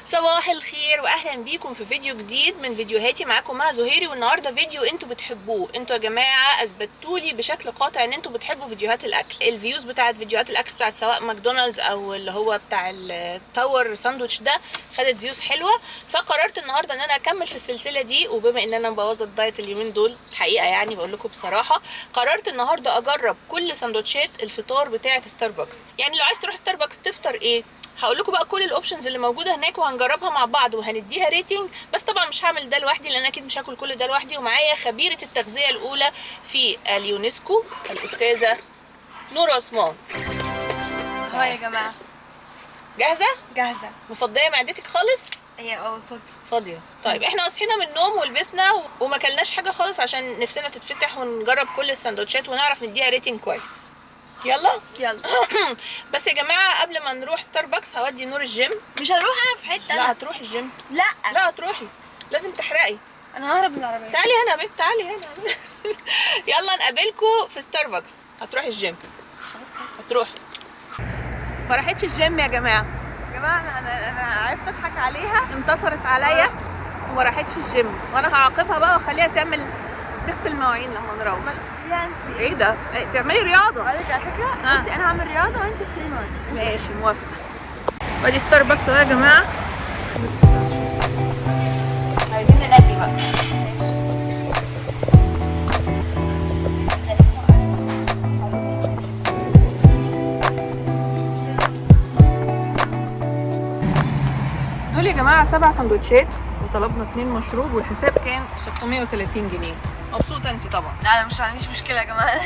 صباح الخير واهلا بيكم في فيديو جديد من فيديوهاتي معاكم مع زهيري. والنهارده فيديو انتوا بتحبوه. انتوا يا جماعه اثبتوا لي بشكل قاطع ان انتوا بتحبوا فيديوهات الاكل. الفيوز بتاعت فيديوهات الاكل بتاعت سواء ماكدونالدز او اللي هو بتاع التاور ساندوتش ده خدت فيوز حلوه، فقررت النهارده ان انا اكمل في السلسله دي. وبما ان انا مبوظه الدايت اليومين دول حقيقه، يعني بقول لكم بصراحه، قررت النهارده اجرب كل سندوتشات الفطار بتاعت ستاربكس. يعني لو عايز تروح ستاربكس تفطر ايه، هقول لكم بقى كل الاوبشنز اللي موجوده هناك وهنجربها مع بعض وهنديها ريتنج. بس طبعا مش هعمل ده لوحدي لان اكيد مش هاكل كل ده لوحدي، ومعايا خبيره التغذيه الاولى في اليونسكو الاستاذه نور عثمان. هاي يا جماعه، جاهزه؟ جاهزه. مفضيه معدتك خالص؟ هي فاضيه. طيب احنا صحينا من النوم ولبسنا وما كلناش حاجه خالص عشان نفسنا تتفتح ونجرب كل السندوتشات ونعرف نديها ريتنج كويس. يلا بس يا جماعه قبل ما نروح ستاربكس هودي نور الجيم. مش هروح انا في حته. لا هتروحي الجيم. لا هتروحي، لازم تحرقي. انا ههرب من العربيه. تعالي هنا يا بنت، تعالي هنا. يلا نقابلكم في ستاربكس. هتروحي الجيم؟ هتروحي. ما راحتش الجيم يا جماعه. انا عرفت اضحك عليها، انتصرت عليا وما راحتش الجيم، وانا هعاقبها بقى واخليها تغسل مواعين لما نروح. ما تغسليها انت. ايه ده؟ تعملي رياضه. اقول لك على فكره، بصي انا هعمل رياضه وانت تغسلي مواعين. ماشي، موافقه. ودي ستاربكس بقى يا جماعه. عايزين ننقي بقى. دول يا جماعه 7 سندوتشات وطلبنا 2 مشروب والحساب كان 630 جنيه. مبسوطه انت طبعا؟ لا انا مش عنديش مشكله يا جماعه.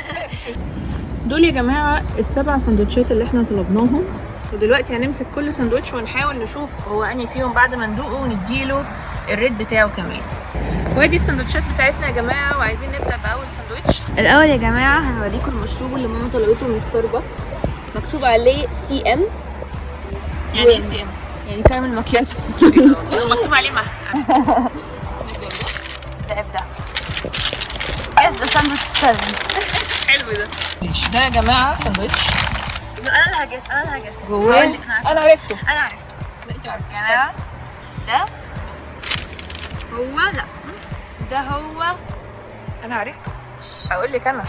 دول يا جماعه ال7 سندوتشات اللي احنا طلبناهم، ودلوقتي هنمسك كل سندوتش ونحاول نشوف هو انهي فيهم بعد ما ندوقه ونديله الريت بتاعه كمان. وادي السندوتشات بتاعتنا يا جماعه، وعايزين نبدا باول سندوتش. الاول يا جماعه هنوريكم المشروب اللي ماما طلبته من ستاربكس، مكتوب عليه سي ام. يعني ايه سي ام؟ يعني كامل ماكياتو. مكتوب عليه ده ابدا. جاز ده ساندوتش تشالنج. حلو ده. ماشي، ده يا جماعه سندوتش. انا اللي هجس جواه انا عرفته. انت عرفتي يا جماعه. ده هو، لا ده هو. انا عرفته، هقول لك انا.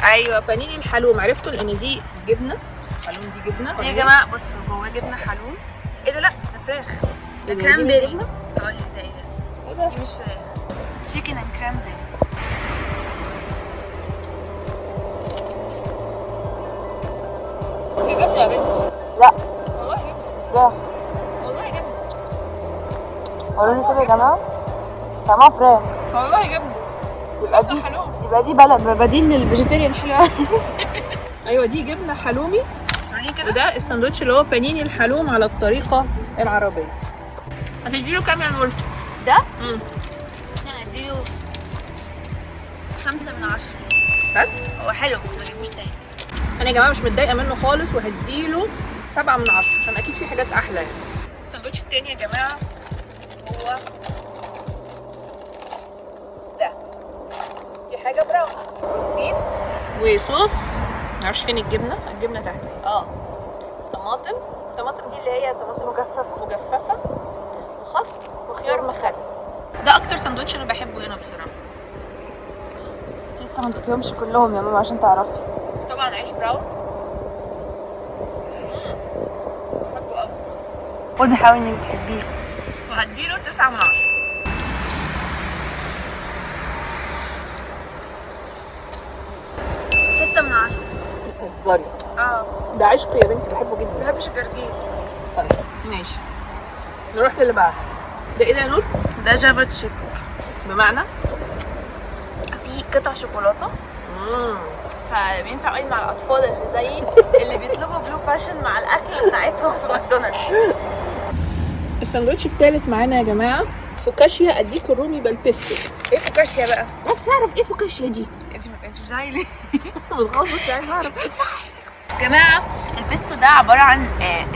ايوه، بانيني الحلوم عرفته لان دي جبنه حلوم. دي جبنه يا جماعه بصوا، جواه جبنه حلوم. ايه ده؟ لا ده فراخ. ده كرامبيري. اقول لك ده ايه ده؟ دي مش فراخ، تشيكن اند كرامبيري. دي جبنه يا بنتي. لا والله جبنه. فراخ. والله جبنه. وروني كده يا جماعه، طعمها فراخ. والله جبنه. يبقى دي بديل للفيجيتيريان حلوه. ايوه دي جبنه حلومي. وروني كده. وده الساندوتش اللي هو بانيني الحلوم على الطريقه العربيه. هتديله كام يا نور؟ ده؟ انا هديله 5 من 10. بس هو حلو بس ما جيبوش تاني. انا يا جماعه مش متضايقه منه خالص، وهديله 7 من 10 عشان اكيد في حاجات احلى يعني. الساندوتش التاني يا جماعه هو ده. دي حاجه براون بيف وصوص، معرفش فين الجبنه تحت. طماطم دي اللي هي طماطم مجففه وخس وخيار مخلل. ده اكتر ساندوتش انا بحبه هنا بصراحه. انت لسه ما دقتيهمش كلهم يا ماما عشان تعرفي. طبعا عيش براون بحبه قوي، خدي حاولي انك تحبيه. وهديله 9 من 10. 6 من 10. بتهزري؟ ده عشق يا بنتي، بحبه جدا. ما بحبش الجرجير. طيب ماشي، نروح للي بعد. ده ايه ده يا نور؟ ده جافا تشيب، بمعنى في قطع شوكولاته. فبينفع قوي مع الاطفال اللي زيي اللي بيطلبوا بلو باشن مع الاكل بتاعتهم في ماكدونالدز. الساندوتش التالت معانا يا جماعه فوكاشيا اديكو الرومي بالبيستو. ايه فوكاشيا بقى؟ نفسي اعرف ايه فوكاشيا دي. انت بتزعلي ليه؟ بتغصب، عايز اعرف. يا جماعه البيستو ده عباره عن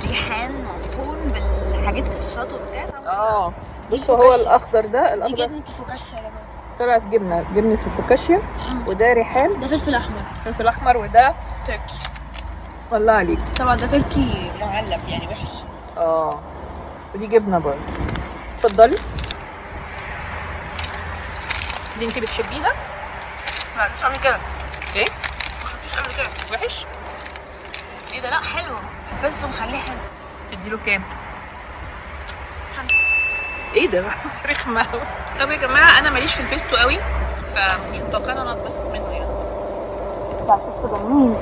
ريحان مطحون بالحاجات الصوصات وبتاع. بصوا هو الاخضر ده، دي جبنه الفوكاشيا يا جماعه. طلعت جبنه الفوكاشيا. وده ريحان، ده فلفل احمر، وده تركي. والله عليك. طبعا ده تركي معلب يعني وحش. ودي جبنه برضه. اتفضلي. دي انت بتحبيه ده؟ لا مش عامل كده. ايه؟ ما حطيتوش قبل كده. وحش؟ ايه ده؟ لا حلو، بس مخليه حلو. تديله كام؟ 5. ايه ده؟ رخمه قوي. طب يا جماعه انا ماليش في البيستو قوي، فمش متوقعه ان انا اتبسط منه يعني. لا البيستو جميل.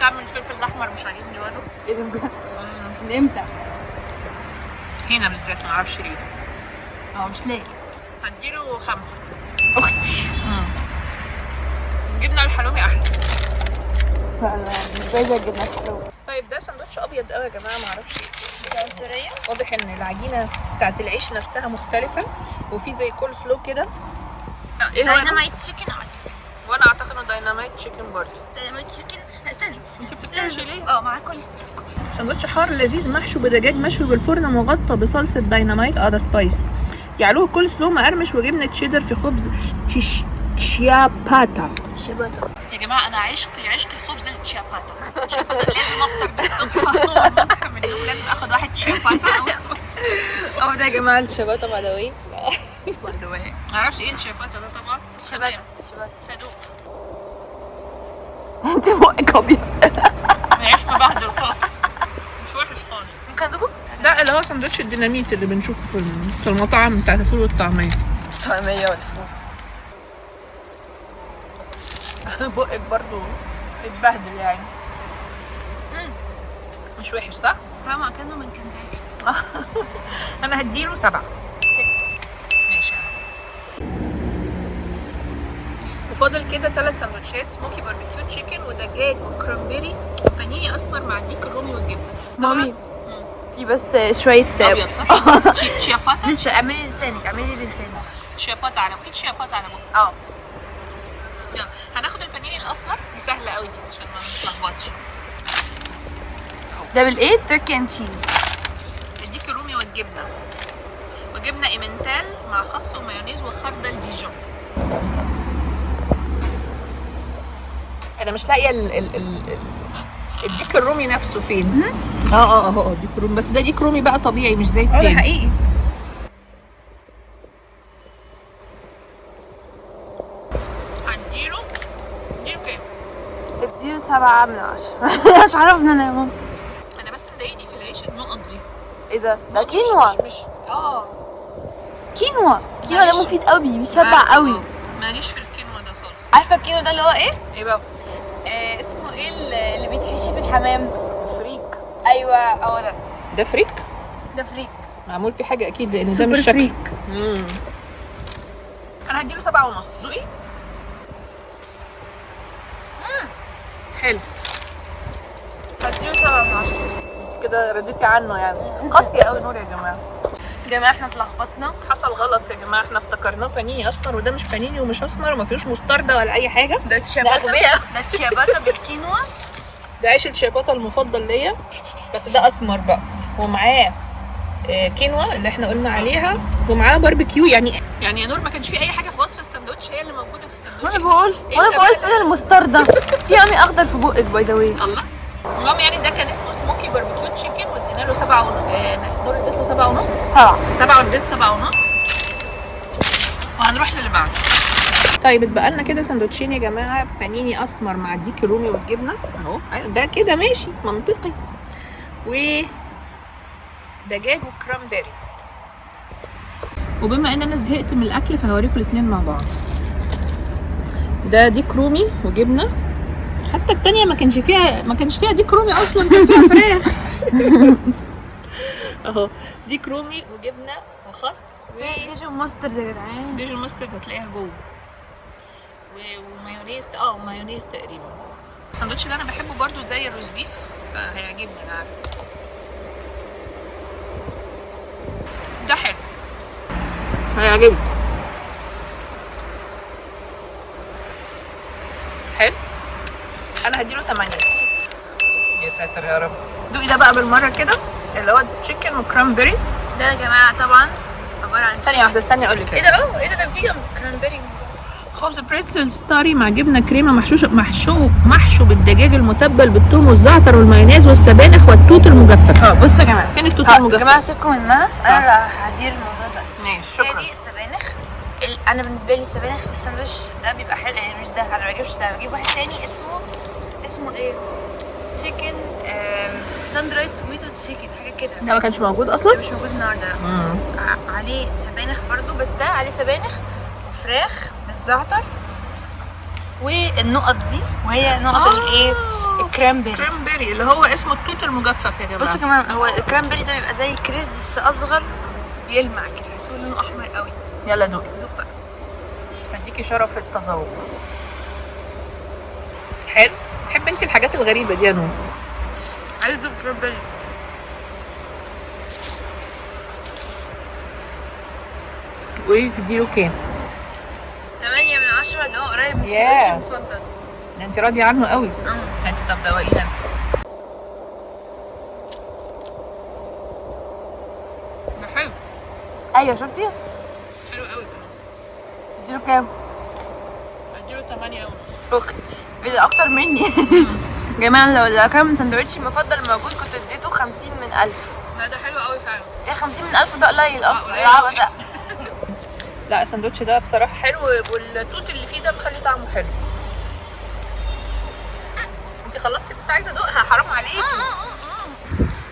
طعم الفلفل الاحمر مش عاجبني برضه. ايه ده بجد؟ من امتى؟ هنا بالذات معرفش ليه. مش لاقي. هديله 5. اختي. الجبنه الحلومي احلى. لا انا بالنسبه لي زي الجبنه الحلوه. طيب ده سندوتش ابيض قوي يا جماعه، معرفش ده عنصريه؟ واضح ان العجينه بتاعت العيش نفسها مختلفه، وفي زي كول سلو كده. ايه هو؟ دايناميت تشيكن عادي. وانا اعتقد انه دايناميت تشيكن برضه. دايناميت تشيكن. استني انت بتتكلمي ليه؟ مع كل سلو. سندوتش حار لذيذ محشو بدجاج مشوي بالفرن مغطى بصلصه دايناميت. ده سبايس. يعلوه كول سلو مقرمش وجبنه تشيدر في خبز تشياباتا. يا جماعه انا عشق خبز التشياباتا. لازم افطر ده الصبح اول ما اصحى من النوم لازم اخد واحد تشياباتا. اهو ده يا جماعه التشياباتا باي ذا واي. ما اعرفش ايه التشياباتا ده طبعا. شبات. هدوء. انت بقك ابيض. معيش مبهدل خالص. مش وحش خالص. ممكن ادوقه؟ ده اللي هو سندوتش الديناميت اللي بنشوفه في المطاعم بتاعت الفول والطعميه. طعميه والفول. بقك برضو اتبهدل يعني. مش وحش صح؟ طعمه كانه من كنتاكي. انا هديله 7. 6. ماشي. وفاضل كده 3 سندوتشات سموكي باربيكيو تشيكن ودجاج وكرامبيري وبانيه اسمر مع الديك الرومي والجبنه. مامي في بس شويه ابيض صح؟ تشياباتا. لسه اعملي لسانك، اعملي لسانك. تشياباتا على في تشياباتا على بقى. يلا هناخد البانيه الاسمر. دي سهله قوي دي عشان ما نتلخبطش. ده بالايه؟ تركي اند تشيز. الديك الرومي والجبنه وجبنه ايمنتال مع خس ومايونيز وخردل ديجون. انا مش لاقيه الديك الرومي نفسه فين. اهو ديك رومي، بس ده ديك رومي بقى طبيعي مش زي التاني. ده حقيقي. هديله كام؟ اديله 7 من 10. مش عرفنا انا يا ماما. انا بس مضايقني في العيش النقط دي. ايه ده؟ ده كينوا. مش كينوا ده مفيد قوي، بيشبع قوي. ماليش في الكينوا ده خالص. عارفه الكينوا ده اللي هو ايه؟ ايه بقى؟ اسمه ايه اللي بيتحشي في الحمام؟ فريك. ايوه هو ده. ده فريك؟ ده فريك. معمول فيه حاجه اكيد لان ده مش شكل. فريك. انا هديله 7.5. دوقي. حلو. هديله 7 من 10. كده رديتي عنه يعني. قاسيه قوي نور يا جماعه. يا جماعه احنا اتلخبطنا. حصل غلط يا جماعه، احنا افتكرناه بانيه اسمر وده مش بانيه ومش اسمر وما فيهوش مستردة ولا اي حاجه. ده تشياباتا بالكينوا. ده عيش الشيباتا المفضل ليا، بس ده اسمر بقى ومعاه كينوا اللي احنا قلنا عليها ومعاه باربيكيو. يعني يا نور ما كانش في اي حاجه في وصف الساندوتش هي اللي موجوده في الساندوتش. وانا بقول فين المستردة؟ في عمي اخضر في بقك باي ذا واي. الله. المهم يعني ده كان اسمه سموكي باربيكيو تشيكن وادينا له 7 نور اديت له 7.5. 7 واديت 7.5. وهنروح للي بعده. طيب اتبقى لنا كده سندوتشين يا جماعه، بانيني اسمر مع الديك الرومي والجبنه اهو. ده كده ماشي منطقي. و دجاج وكرامبيري. وبما ان انا زهقت من الاكل فهوريكم الاثنين مع بعض. ده ديك رومي وجبنه. حتى التانية ما كانش فيها ديك رومي اصلا، كان فيها فراخ. اهو ديك رومي وجبنه وخس ديجون ماسترد يا جدعان. ديجون ماسترد هتلاقيها جوه. ومايونيز مايونيز تقريبا. الساندوتش ده انا بحبه برضو زي الروز بيف فهيعجبني انا عارفه. ده حلو هيعجبني. حلو. انا هديله 8. يا ساتر يا رب. دوقي ده بقى بالمره كده اللي هو تشيكن وكرامبيري. ده يا جماعه طبعا عباره عن ثانيه واحده استني اقول لك ايه ده. ده في كرامبيري من جوه خبز بريتزلز طري مع جبنه كريمه محشو بالدجاج المتبل بالثوم والزعتر والمايونيز والسبانخ والتوت المجفف. بصوا يا جماعه، فين التوت يا المجفف؟ جماعه سيبكم من ما انا اللي هدير الموضوع دلوقتي. ماشي شكرا. دي السبانخ. انا بالنسبه لي السبانخ في الساندوتش ده بيبقى حلو، يعني مش ده، انا ما بجيبش ده، بجيب واحد تاني اسمه ايه، تشيكن ساندرايد توميتو تشيكن حاجه كده. ده ما كانش موجود ده اصلا؟ مش موجود النهارده. عليه سبانخ برضو، بس ده عليه سبانخ وفراخ بالزعتر والنقط دي، وهي نقط الايه، الكرامبيري. كرامبيري اللي هو اسمه التوت المجفف يا جماعه. بصوا يا جماعه، هو الكرامبيري ده بيبقى زي الكريز بس اصغر وبيلمع كده، تحسوه لونه احمر قوي. يلا دوقي. دوق بقى. هديكي شرف التذوق. حلو. تحب انت الحاجات الغريبه دي يا نور؟ عايز دوق كرامبيري. قولي تديله كام؟ 8 من 10 اللي هو قريب من Yeah. الساندوتش المفضل. ده انت راضيه عنه قوي. انت طب دوقينا. ده حلو. ايوه شفتي؟ حلو قوي. تديله كام؟ اديله 8 ونص. اختي ايه ده اكتر مني. يا جماعه لو كان ساندوتشي المفضل موجود كنت اديته 50 من 1000. لا ده حلو قوي فعلا. ايه 50 من 1000 ده قليل اصلا. قليل العبط أوي. ده. لا الساندوتش ده بصراحه حلو، والتوت اللي فيه ده مخلي طعمه حلو. انت خلصتي؟ كنت عايزه ادوقها، حرام عليكي.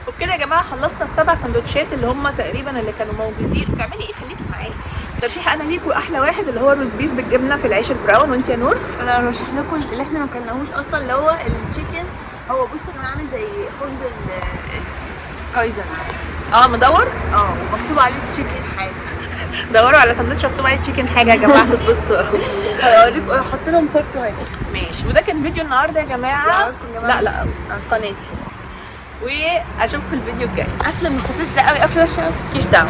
وبكده يا جماعه خلصنا ال7 سندوتشات اللي هم تقريبا اللي كانوا موجودين. بتعملي ايه؟ خليكي معايا. ترشيح انا ليكوا احلى واحد اللي هو الروز بيف بالجبنه في العيش البراون. وانت يا نور؟ انا ارشح لكم اللي احنا ما كلناهوش اصلا، اللي هو التشيكن. هو بصوا كان عامل زي خبز الكايزر. مدور؟ ومكتوب عليه تشيكن حاجه. دوروا على سندوتش مكتوب عليه تشيكن حاجه يا جماعه، هتتبسطوا قوي. هوريكم، احط لهم صورته اهي. ماشي. وده كان فيديو النهارده يا جماعه. يا جماعة. لا قناتي. واشوفكم الفيديو الجاي. قفله مستفزه قوي، قفله وحشه قوي. مالكيش دعوه.